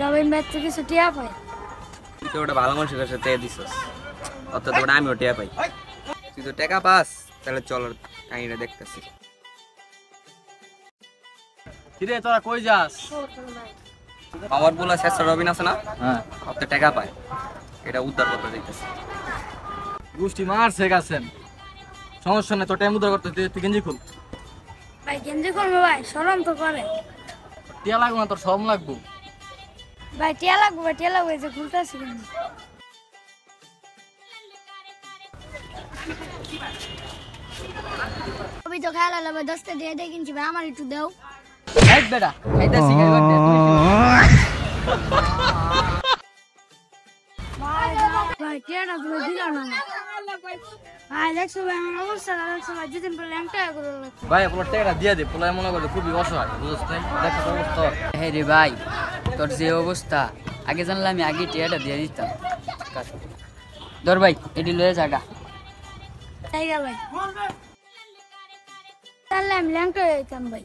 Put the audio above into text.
রবিন ভাই তো কিছু টিয়া পাই তুই তো ওটা ভালো মানুষের কাছে টেয়া দিছস অর্থাৎ ওটা আমিও টেয়া পাই তুই তো টাকা পাস তাহলে চল কাহিনীটা দেখতেছি কিরে তোরা কই যাস আমার বলা শেষ রবিন আছে না হ্যাঁ অত টাকা পায় এটা উদ্ধার করতে দেখতেছি গোষ্ঠী মারছে গেছেন সমস্যা নেই তোর টাইম উদ্ধার করতে তুই গেঞ্জি খুল ভাই গেঞ্জি করবো ভাই শরম তো করে টিয়া লাগবো না তোর সব লাগবো ভাই টিয়া লাগবে এই যে খুলতেছি কিন্তু আমি তো খেলা লাগবে 10টা দিয়ে দে কিনছি ভাই আমার একটু দাও এই বেটা খাইতাছি খাইবার দে ভাই টিয়াটা তুমি দিলা না ভাই দেখছো ভাই আমার অবস্থা দেখছো ভাই যেদিন পরে ল্যাংটা করে লাগছে ভাই পোলা টাকাটা দিয়ে দে পোলা মনে করে খুবই অসহায় বুঝছ নাই দেখো তোর অবস্থা হ্যাঁ রে ভাই তোর যে অবস্থা আগে জানলে আমি আগে টিয়াটা দিয়ে দিতাম ধর ভাই এটি লয়ে জায়গা তাই গা ভাই তাহলে আমি ল্যাংটা হয়ে যেতাম ভাই